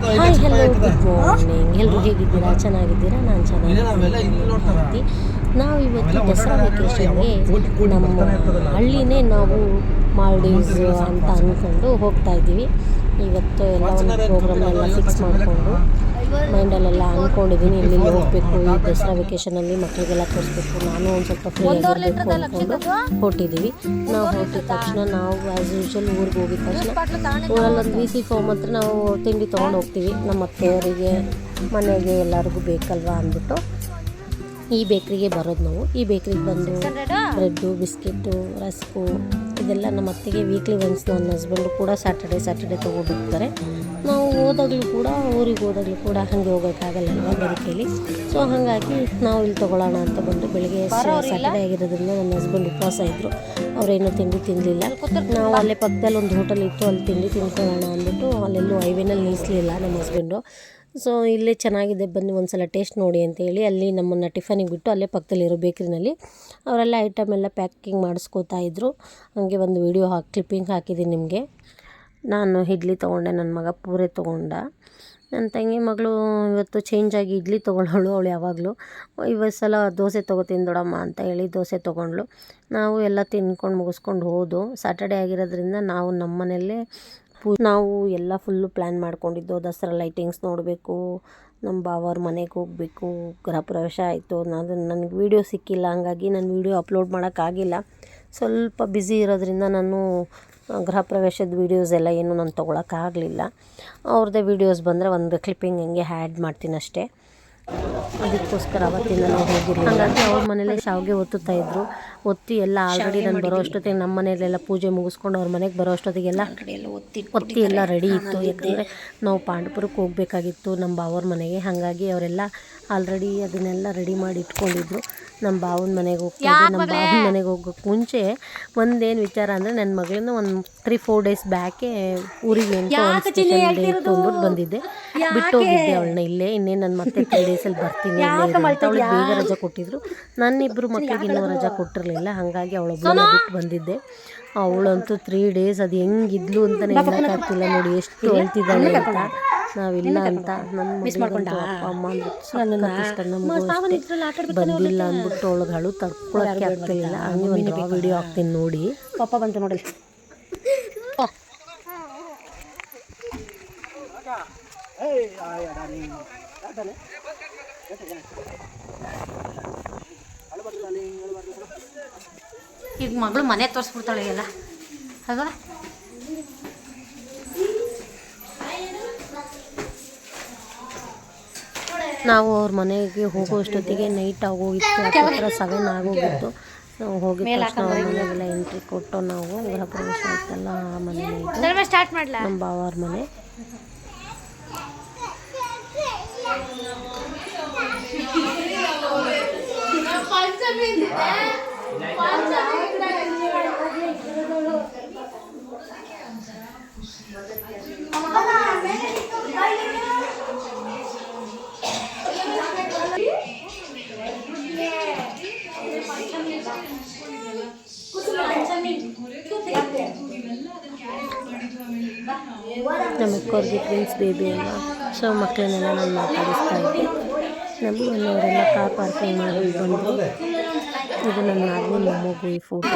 Hi hello good morning. ಎಲ್ಲರೂ ಹೇಗಿದ್ದೀರಾ? ಚೆನ್ನಾಗಿದ್ದೀರಾ? ನಾನು ಚೆನ್ನಾಗಿದ್ದೀನಿ. ನಾವು ಇವತ್ತು ದಸರಾ ವೆಕೇಷನ್ಗೆ ನಮ್ಮ ಹಳ್ಳಿನೇ ನಾವು ಮಾಲ್ಡೀವ್ಸ್ ಅಂತ ಅಂದ್ಕೊಂಡು ಹೋಗ್ತಾ ಇದ್ದೀವಿ. ಇವತ್ತು ಎಲ್ಲ ಒಂದು ಪ್ರೋಗ್ರಾಮ್ನೆಲ್ಲ ಫಿಕ್ಸ್ ಮಾಡಿಕೊಂಡು ಮೈಂಡಲ್ಲೆಲ್ಲ ಅಂದ್ಕೊಂಡಿದ್ದೀನಿ ಇಲ್ಲಿ ಹೋಗಬೇಕು, ಈ ದಸರಾ ವೆಕೇಷನಲ್ಲಿ ಮಕ್ಕಳಿಗೆಲ್ಲ ತೋರಿಸ್ಬೇಕು, ನಾನು ಒಂದು ಸ್ವಲ್ಪ ಫ್ರೀ ಆಗಿರಬೇಕು ಅಂದ್ಕೊಂಡು ಹೊರಟಿದ್ದೀವಿ. ನಾವು ಹೊರಟಿದ ತಕ್ಷಣ ನಾವು ಆ್ಯಸ್ ಯೂಶ್ವಲ್ ಊರಿಗೆ ಹೋಗಿದ ತಕ್ಷಣ ಊರಲ್ಲಿ ಒಂದು VC ಫಾರ್ಮ್ ಹತ್ರ ನಾವು ತಿಂಡಿ ತೊಗೊಂಡು ಹೋಗ್ತೀವಿ. ನಮ್ಮ ಅತ್ತೆಯವರಿಗೆ ಮನೆಗೆ ಎಲ್ಲರಿಗೂ ಬೇಕಲ್ವಾ ಅಂದ್ಬಿಟ್ಟು ಈ ಬೇಕ್ರಿಗೆ ಬರೋದು ನಾವು. ಈ ಬೇಕ್ರಿಗೆ ಬಂದು ಬ್ರೆಡ್ಡು, ಬಿಸ್ಕೆಟು, ರಸ್ಕು ಇದೆಲ್ಲ ನಮ್ಮ ಅತ್ತೆಗೆ ವೀಕ್ಲಿ ಒನ್ಸ್ ನನ್ನ ಹಸ್ಬೆಂಡು ಕೂಡ ಸ್ಯಾಟರ್ಡೆ ತೊಗೊಂಡು ಹೋಗ್ತಾರೆ. ನಾವು ಹೋದಾಗಲೂ ಕೂಡ ಊರಿಗೆ ಹೋದಾಗಲೂ ಕೂಡ ಹಾಗೆ ಹೋಗೋಕ್ಕಾಗಲ್ಲಲ್ವ ಬದುಕೇಲಿ. ಸೊ ಹಾಗಾಗಿ ನಾವು ಇಲ್ಲಿ ತೊಗೊಳ್ಳೋಣ ಅಂತ ಬಂದು ಬೆಳಗ್ಗೆ ಸ್ಯಾಟರ್ಡೆ ಆಗಿರೋದ್ರಿಂದ ನನ್ನ ಹಸ್ಬೆಂಡ್ ಉಪವಾಸ ಇದ್ದರು. ಅವರೇನು ತಿಂಡಿ ತಿನ್ನಲಿಲ್ಲ. ನಾವು ಅಲ್ಲೇ ಪಕ್ಕದಲ್ಲಿ ಒಂದು ಹೋಟೆಲ್ ಇತ್ತು, ಅಲ್ಲಿ ತಿಂಡಿ ತಿನ್ಕೊಳ್ಳೋಣ ಅಂದ್ಬಿಟ್ಟು ಅಲ್ಲೆಲ್ಲೂ ಹೈವೇನಲ್ಲಿ ನಿಲ್ಲಿಸಲಿಲ್ಲ ನಮ್ಮ ಹಸ್ಬೆಂಡು. ಸೊ ಇಲ್ಲೇ ಚೆನ್ನಾಗಿದೆ ಬನ್ನಿ ಒಂದು ಸಲ ಟೇಸ್ಟ್ ನೋಡಿ ಅಂತೇಳಿ ಅಲ್ಲಿ ನಮ್ಮನ್ನು ಟಿಫನಿಗೆ ಬಿಟ್ಟು ಅಲ್ಲೇ ಪಕ್ಕದಲ್ಲಿರೋ ಬೇಕ್ರಿನಲ್ಲಿ ಅವರೆಲ್ಲ ಐಟಮ್ ಎಲ್ಲ ಪ್ಯಾಕಿಂಗ್ ಮಾಡಿಸ್ಕೋತಾ ಇದ್ದರು. ಹಾಗೆ ಒಂದು ವಿಡಿಯೋ ಕ್ಲಿಪ್ಪಿಂಗ್ ಹಾಕಿದ್ದೀನಿ ನಿಮಗೆ. ನಾನು ಇಡ್ಲಿ ತೊಗೊಂಡೆ, ನನ್ನ ಮಗ ಪೂರೆ ತೊಗೊಂಡ. ನನ್ನ ತಂಗಿ ಮಗಳು ಇವತ್ತು ಚೇಂಜಾಗಿ ಇಡ್ಲಿ ತೊಗೊಳ್ಳೋಳು. ಅವಳು ಯಾವಾಗಲೂ ಇವತ್ತು ಸಲ ದೋಸೆ ತೊಗೋತೀನಿ ದೊಡ್ಡಮ್ಮ ಅಂತ ಹೇಳಿ ದೋಸೆ ತೊಗೊಂಡ್ಳು. ನಾವು ಎಲ್ಲ ತಿನ್ಕೊಂಡು ಮುಗಿಸ್ಕೊಂಡು ಹೋದು. ಸ್ಯಾಟರ್ಡೆ ಆಗಿರೋದ್ರಿಂದ ನಾವು ನಮ್ಮ ಮನೆಯಲ್ಲೇ ನಾವು ಎಲ್ಲ ಫುಲ್ಲು ಪ್ಲ್ಯಾನ್ ಮಾಡ್ಕೊಂಡಿದ್ದು. ದಸರಾ ಲೈಟಿಂಗ್ಸ್ ನೋಡಬೇಕು, ನಮ್ಮ ಬಾವವ್ರ ಮನೆಗೆ ಹೋಗಬೇಕು, ಗೃಹ ಪ್ರವೇಶ ಆಯಿತು. ನನಗೆ ವೀಡಿಯೋ ಸಿಕ್ಕಿಲ್ಲ, ಹಂಗಾಗಿ ನಾನು ವೀಡಿಯೋ ಅಪ್ಲೋಡ್ ಮಾಡೋಕ್ಕಾಗಿಲ್ಲ. ಸ್ವಲ್ಪ ಬ್ಯುಸಿ ಇರೋದ್ರಿಂದ ನಾನು ಗೃಹ ಪ್ರವೇಶದ ವೀಡಿಯೋಸ್ ಎಲ್ಲ ಏನು ನಾನು ತೊಗೊಳಕ್ಕಾಗಲಿಲ್ಲ. ಅವ್ರದ್ದೇ ವೀಡಿಯೋಸ್ ಬಂದರೆ ಒಂದು ಕ್ಲಿಪ್ಪಿಂಗ್ ಹಂಗೆ ಆ್ಯಡ್ ಮಾಡ್ತೀನಿ ಅಷ್ಟೇ. ಅದಕ್ಕೋಸ್ಕರ ಅವತ್ತಿಂದ ನಾವು ಹೋಗಿರಲಿಲ್ಲ. ಹಾಗಾಗಿ ಅವ್ರ ಮನೇಲಿ ಶಾವಿಗೆ ಒತ್ತುತ್ತಾಯಿದ್ರು. ಒತ್ತಿ ಎಲ್ಲ ಆಲ್ರೆಡಿ ನಾನು ಬರೋ ಅಷ್ಟೊತ್ತಿಗೆ ನಮ್ಮ ಮನೆಯಲ್ಲೆಲ್ಲ ಪೂಜೆ ಮುಗಿಸ್ಕೊಂಡು ಅವ್ರ ಮನೆಗೆ ಬರೋ ಅಷ್ಟೊತ್ತಿಗೆಲ್ಲ ಒತ್ತಿ ಎಲ್ಲ ರೆಡಿ ಇತ್ತು. ಯಾಕಂದರೆ ನಾವು ಪಾಂಡವಪುರಕ್ಕೆ ಹೋಗಬೇಕಾಗಿತ್ತು ನಮ್ಮ ಬಾವವ್ರ ಮನೆಗೆ. ಹಾಗಾಗಿ ಅವರೆಲ್ಲ ಆಲ್ರೆಡಿ ಅದನ್ನೆಲ್ಲ ರೆಡಿ ಮಾಡಿ ಇಟ್ಕೊಂಡಿದ್ರು. ನಮ್ಮ ಬಾವನ ಮನೆಗೆ ಹೋಗ್ತಾಯಿದ್ದೆ. ನಮ್ಮ ಬಾವನ ಮನೆಗೆ ಹೋಗೋಕ್ಕೆ ಮುಂಚೆ ಒಂದೇನು ವಿಚಾರ ಅಂದರೆ ನನ್ನ ಮಗಳನ್ನ ಒಂದು 3-4 ಡೇಸ್ ಬ್ಯಾಕೆ ಊರಿಗೆ ಅಂತ ಒಂದು ಸ್ಪೆಷಲ್ ಡೇ ಇತ್ತು ಅಂದ್ಬಿಟ್ಟು ಬಂದಿದ್ದೆ. ಬಿಟ್ಟು ಹೋಗಿದ್ದೆ ಅವಳನ್ನ ಇಲ್ಲೇ. ಇನ್ನೇನು ನನ್ನ ಮತ್ತೆ 3 ಡೇಸಲ್ಲಿ ಬರ್ತೀನಿ ಅವಳಿಗೆ ಬೇಗ ರಜೆ ಕೊಟ್ಟಿದ್ರು. ನನ್ನಿಬ್ಬರು ಮಕ್ಕಳಿಗೆ ಇನ್ನೂ ರಜೆ ಕೊಟ್ಟಿರಲಿಲ್ಲ. ಹಾಗಾಗಿ ಅವಳೊಬ್ಬಳನ್ನ ಬಿಟ್ಟು ಬಂದಿದ್ದೆ. ಅವಳಂತೂ 3 ಡೇಸ್ ಅದು ಹೆಂಗಿದ್ಲು ಅಂತಲೇ ಹೇಳೋಕ್ಕಾಗ್ತಿಲ್ಲ. ನೋಡಿ ಎಷ್ಟು ಹೇಳ್ತಿದ್ದಾಳೆ ಅಂತ. ನಾವಿಲ್ಲ ಅಂತ ನನ್ನ ಮಗಳು ಅಪ್ಪ ಅಮ್ಮ ಅಂದ್ಬಿಟ್ಟು ಇಷ್ಟ ನಮಗೂ ಬಂದಿಲ್ಲ ಅಂದ್ಬಿಟ್ಟು ಅವಳಿಗೆ ಅಳು ತಡ್ಕೊಳಕ್ಕೆ ಆಗ್ತಿಲ್ಲ. ಹಂಗೆ ಒಂದು ವಿಡಿಯೋ ಹಾಕ್ತೀನಿ ನೋಡಿ. ಪಾಪ ಬಂತು ನೋಡಿ. ಈಗ ಮಗಳು ಮನೆ ತೋರಿಸ್ಬಿಡ್ತಾಳೆ ಎಲ್ಲ ಅಲ್ವಾ. ನಾವು ಅವ್ರ ಮನೆಗೆ ಹೋಗೋ ಅಷ್ಟೊತ್ತಿಗೆ ನೈಟ್ ಆಗೋಗಿತ್ತು. ಹತ್ತಿರ 7 ಆಗೋಗಿತ್ತು. ನಾವು ಹೋಗಿದ ತಕ್ಷಣ ಅವ್ರ ಮನೆಗೆಲ್ಲ ಎಂಟ್ರಿ ಕೊಟ್ಟು ನಾವು ಗೃಹ ಪ್ರವೇಶ ಆಯ್ತಲ್ಲ ಆ ಮನೆ ನಮ್ಮ ಬಾವವ್ರ ಮನೆ. ನಮ್ಮ ಅಕ್ಕವ್ರಿಗೆ ಟ್ವಿನ್ಸ್ ಬೇಬಿ ಅಲ್ವಾ. ಸೊ ಮಕ್ಕಳನ್ನೆಲ್ಲ ನಾನು ಮಾತಾಡಿಸ್ತಾ ಇದ್ದೆ. ನಮ್ಮ ಮನೆಯವರೆಲ್ಲ ಕಾರ್ ಪಾರ್ಕಿಂಗ್ ಮಾಡಿ ಬಂದರು. ಇದು ನನ್ನ ನಾದಿನಿ ಮೊಮ್ಮಗು ಈ ಫೋಟೋ.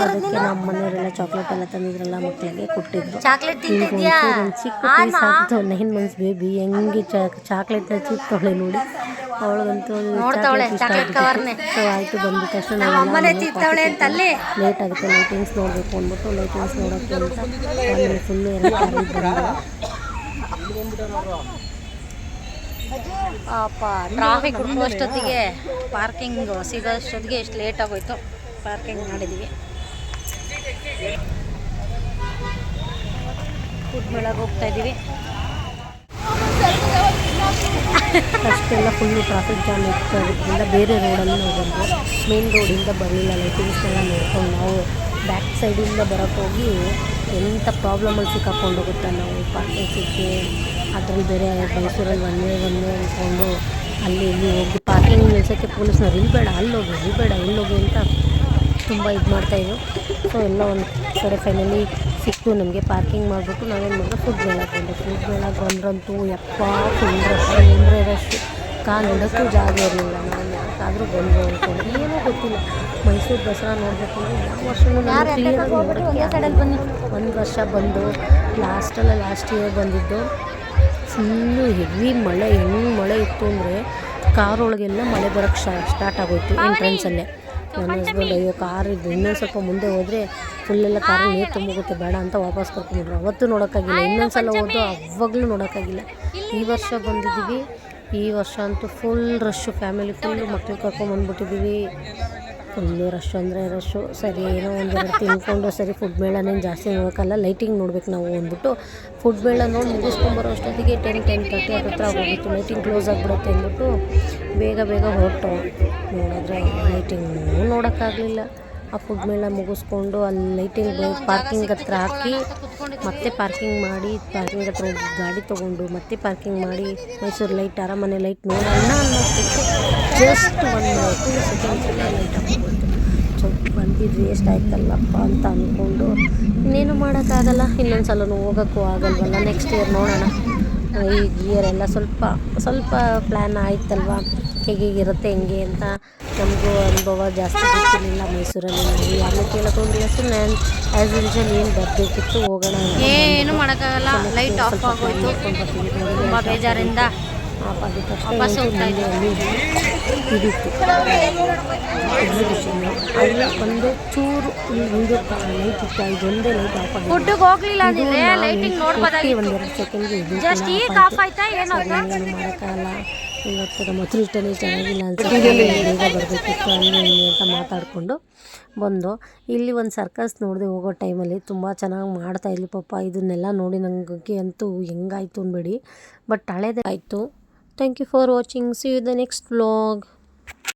ಅದಕ್ಕೆ ನಮ್ಮ ಮನೆಯವರೆಲ್ಲ ಚಾಕ್ಲೇಟ್ ಎಲ್ಲ ತಂದಿದ್ರಲ್ಲ ಮಕ್ಕಳಿಗೆ ಕೊಟ್ಟಿದ್ರು. ಒಂದು ಚಿಕ್ಕ ಪೀಸ್ ಹಾಕಿದ್ದು 9 months ಬೇಬಿ ಹೆಂಗೆ ಚಾಕ್ಲೇಟ್ನ ಚಿಪ್ತವಳೆ ನೋಡಿ. ಅವಳಿಗಂತೂ ಇಷ್ಟ ಆಗಿತ್ತು. ಸೊ ಆಯಿತು ಬಂದ ತಕ್ಷಣ ಲೇಟ್ ಆಗುತ್ತೆ ಲೈಟಿಂಗ್ಸ್ ನೋಡಬೇಕು ಅಂದ್ಬಿಟ್ಟು ಲೈಟಿಂಗ್ಸ್ ನೋಡೋಕ್ಕೆ ಅಂತ ಆಮೇಲೆ ಫುಲ್ಲು ಅಪ್ಪ ಟ್ರಾಫಿಕ್ ಹುಡುಕುವಷ್ಟೊತ್ತಿಗೆ ಪಾರ್ಕಿಂಗ್ ಸಿಗೋ ಅಷ್ಟೊತ್ತಿಗೆ ಎಷ್ಟು ಲೇಟ್ ಆಗೋಯ್ತು. ಪಾರ್ಕಿಂಗ್ ಮಾಡಿದ್ದೀವಿ. ಕುಟ್ಮೇಳಗೆ ಹೋಗ್ತಾ ಇದ್ದೀವಿ. ಅಷ್ಟೆಲ್ಲ ಫುಲ್ಲು ಟ್ರಾಫಿಕ್ ಜಾಮ್ ಇರೋದ್ರಿಂದ ಬೇರೆ ರೋಡಲ್ಲಿ ನಾವು ಬಂದು ಮೇನ್ ರೋಡಿಂದ ಬರಲಿಲ್ಲ. ಲೈಟಿಂಗ್ಸ್ನೆಲ್ಲ ನೋಡ್ಕೊಂಡು ನಾವು ಬ್ಯಾಕ್ ಸೈಡಿಂದ ಬರೋಕ್ಕೆ ಹೋಗಿ ಎಂಥ ಪ್ರಾಬ್ಲಮಲ್ಲಿ ಸಿಕ್ಕಾಕೊಂಡು ಹೋಗುತ್ತೆ ನಾವು ಪಾರ್ಕಿಂಗ್ ಸಿಕ್ಕಿ. ಅದ್ರಲ್ಲಿ ಬೇರೆ ಮೈಸೂರಲ್ಲಿ ಒಂದೇ ಅಂದ್ಕೊಂಡು ಅಲ್ಲಿ ಇಲ್ಲಿ ಹೋಗಿ ಪಾರ್ಕಿಂಗ್ ನಿಲ್ಸೋಕ್ಕೆ ಪೊಲೀಸ್ನವ್ರು ಇಲ್ಲಬೇಡ ಅಲ್ಲೋಗಿ ಇಲ್ಲಬೇಡ ಇಲ್ಲೋಗಿ ಅಂತ ತುಂಬ ಇದು ಮಾಡ್ತಾಯಿದ್ರು. ಸೊ ಎಲ್ಲ ಒಂದು ಕಡೆ ಫೈನಲಿ ಸಿಕ್ತು ನಮಗೆ. ಪಾರ್ಕಿಂಗ್ ಮಾಡಿಬಿಟ್ಟು ನಾವೇನು ಮಾಡಿದ್ರೆ ಫುಡ್ ಮೇಳಕ್ಕೆ ಬಂದ್ರಂತೂ ಯಪ್ಪ ಫುಲ್ ರಶ್ ಅಂದರೆ ರಶ್, ಕಾಲು ಇಡೋಕ್ಕೂ ಜಾಗ ಇರಲಿಲ್ಲ. ನಾವು ಯಾಕಾದರೂ ಬಂದು ಅಂದ್ಕೊಂಡು ಏನೂ ಗೊತ್ತಿಲ್ಲ. ಮೈಸೂರು ದಸರಾ ನೋಡಬೇಕು ಅಂದರೆ ಯಾವ ವರ್ಷವೂ ನಾನು ಕ್ಲಿಯರಾಗಿ ನೋಡೋಕ್ಕೆ ಒಂದು ವರ್ಷ ಬಂದು ಲಾಸ್ಟ್ ಇಯರ್ ಬಂದಿದ್ದು ಫುಲ್ಲು ಹೆವಿ ಮಳೆ. ಹೆಂಗೆ ಮಳೆ ಇತ್ತು ಅಂದರೆ ಕಾರ್ ಒಳಗೆಲ್ಲ ಮಳೆ ಬರೋಕ್ಕೆ ಸ್ಟಾರ್ಟ್ ಆಗೋಯ್ತು ಎಂಟ್ರೆನ್ಸಲ್ಲೇ. ನನ್ನ ಹಸ್ಬೆಂಡ್ ಅಯ್ಯೋ ಕಾರ್ ಇದು ಇನ್ನೊಂದು ಸ್ವಲ್ಪ ಮುಂದೆ ಹೋದರೆ ಫುಲ್ಲೆಲ್ಲ ಕಾರಲ್ಲಿ ನೀರು ತುಂಬೋಗುತ್ತೆ ಬೇಡ ಅಂತ ವಾಪಸ್ ಕರ್ಕೊಂಡ್ಬಿಟ್ರು. ಅವತ್ತು ನೋಡೋಕ್ಕಾಗಿಲ್ಲ, ಇನ್ನೊಂದು ಸಲ ಹೋದು ಅವಾಗಲೂ ನೋಡೋಕ್ಕಾಗಿಲ್ಲ. ಈ ವರ್ಷ ಬಂದಿದ್ದೀವಿ. ಈ ವರ್ಷ ಅಂತೂ ಫುಲ್ ರಶ್ಶು, ಫ್ಯಾಮಿಲಿ ಫುಲ್ಲು ಮಕ್ಳು ಕರ್ಕೊಂಬಂದ್ಬಿಟ್ಟಿದ್ದೀವಿ. ಫುಲ್ಲು ರಶ್ ಅಂದರೆ ರಶ್ಶು. ಸರಿ ಏನೋ ಒಂದೆರಡು ತಿನ್ಕೊಂಡು ಸರಿ ಫುಡ್ ಮೇಳನೇನು ಜಾಸ್ತಿ ನೋಡೋಕ್ಕಲ್ಲ, ಲೈಟಿಂಗ್ ನೋಡ್ಬೇಕು ನಾವು ಅಂದ್ಬಿಟ್ಟು ಫುಡ್ ಮೇಳ ನೋಡಿ ಮುಗಿಸ್ಕೊಂಬರೋ ಅಷ್ಟೊತ್ತಿಗೆ 10:30 ಹತ್ರ ಹೋಗಿತ್ತು. ಲೈಟಿಂಗ್ ಕ್ಲೋಸ್ ಆಗಿಬಿಡುತ್ತೆ ಅಂದ್ಬಿಟ್ಟು ಬೇಗ ಹೊರಟು ನೋಡಿದ್ರೆ ಲೈಟಿಂಗ್ ನೋಡೋಕ್ಕಾಗಲಿಲ್ಲ. ಆ ಫುಡ್ ಮೇಳ ಮುಗಿಸ್ಕೊಂಡು ಅಲ್ಲಿ ಲೈಟಿಂಗ್ ಪಾರ್ಕಿಂಗ್ ಹತ್ರ ಹಾಕಿ ಮತ್ತೆ ಪಾರ್ಕಿಂಗ್ ಮಾಡಿ ಪಾರ್ಕಿಂಗ್ ಹತ್ರ ಹೋಗಿ ಗಾಡಿ ತೊಗೊಂಡು ಮತ್ತೆ ಪಾರ್ಕಿಂಗ್ ಮಾಡಿ ಮೈಸೂರು ಲೈಟ್ ಅರಮನೆ ಲೈಟ್ ನೋಡೋಣ ಅನ್ನೋದಕ್ಕೆ ಜಸ್ಟ್ 1-2 ಸೆಕೆಂಡ್ಸಲ್ಲಿ ಲೈಟ್ ಹಾಕ್ಬಿಡ್ತು. ಬಂದಿದ್ವಿ ಎಷ್ಟಾಯ್ತಲ್ಲಪ್ಪ ಅಂತ ಅಂದ್ಕೊಂಡು ಇನ್ನೇನು ಮಾಡೋಕ್ಕಾಗಲ್ಲ. ಇನ್ನೊಂದು ಸಲನೂ ಹೋಗೋಕ್ಕೂ ಆಗಲ್ವಲ್ಲ, ನೆಕ್ಸ್ಟ್ ಇಯರ್ ನೋಡೋಣ. ಈ ಇಯರ್ ಎಲ್ಲ ಸ್ವಲ್ಪ ಪ್ಲ್ಯಾನ್ ಆಯ್ತಲ್ವ ಹೇಗಿರುತ್ತೆ ಹೆಂಗೆ ಅಂತ. ನಮಗೂ ಅನುಭವ ಜಾಸ್ತಿ ಗೊತ್ತಿರಲಿಲ್ಲ ಮೈಸೂರಲ್ಲಿ. ನಾವು ಯಾರನ್ನೂ ಕೇಳೋಕ್ಕೋಗಿಲ್ಲ, ಸುಮ್ಮನೆ ಆ್ಯಸ್ ಯೂಶುವಲ್ ಏನು ಬರಬೇಕಿತ್ತು ಹೋಗೋಣ. ಏನು ಮಾಡೋಕ್ಕಾಗಲ್ಲ, ಲೈಟ್ ಆಫ್ ಆಗೋಯ್ತು. ತುಂಬ ಬೇಜಾರಿಂದ ಆಫ್ ಆಗಿದ ತಕ್ಷಣ ವಾಪಸ್ ಹೋಗ್ತಾ ಇದ್ದೀವಿ. ಇದಿತ್ತು ಎಕ್ಸಿಬಿಷನ್ನು. ಅಲ್ಲಿ ಒಂದು ಚೂರು ವೀಡಿಯೋ ಲೈಟ್ ಇತ್ತು, ಇದೊಂದೇ ಲೈಟ್ ಆಫ್ ಆಗಿದೆ. ಫುಡ್ಗೆ ಹೋಗ್ಲಿಲ್ಲ ಅಂದರೆ ಲೈಟಿಂಗ್ ನೋಡ್ಬೋದಾಗಿತ್ತು. 1-2 ಸೆಕೆಂಡ್ಗೆ ಇದು ಜಸ್ಟ್ ಈಗ ಆಫ್ ಆಯ್ತಾ ಏನೋ ಏನು ಮಾಡೋಕ್ಕಾಗಲ್ಲ. ಇವತ್ತು ನಮ್ಮ ಅದೃಷ್ಟನೇ ಚೆನ್ನಾಗಿಲ್ಲ ಅನ್ಸುತ್ತೆ, ಬೇಗ ಬರಬೇಕಿತ್ತು ಹಂಗೆ ಅಂತ ಮಾತಾಡಿಕೊಂಡು ಬಂದು ಇಲ್ಲಿ ಒಂದು ಸರ್ಕಸ್ ನೋಡಿದೆ. ಹೋಗೋ ಟೈಮಲ್ಲಿ ತುಂಬ ಚೆನ್ನಾಗಿ ಮಾಡ್ತಾಯಿದ್ಲಿ ಪಾಪ. ಇದನ್ನೆಲ್ಲ ನೋಡಿ ನನಗೆ ಅಂತೂ ಹೆಂಗಾಯ್ತು ಅನ್ಬೇಡಿ, ಬಟ್ ಹಳೇದೇ ಆಯಿತು. Thank you for watching. See you the next vlog.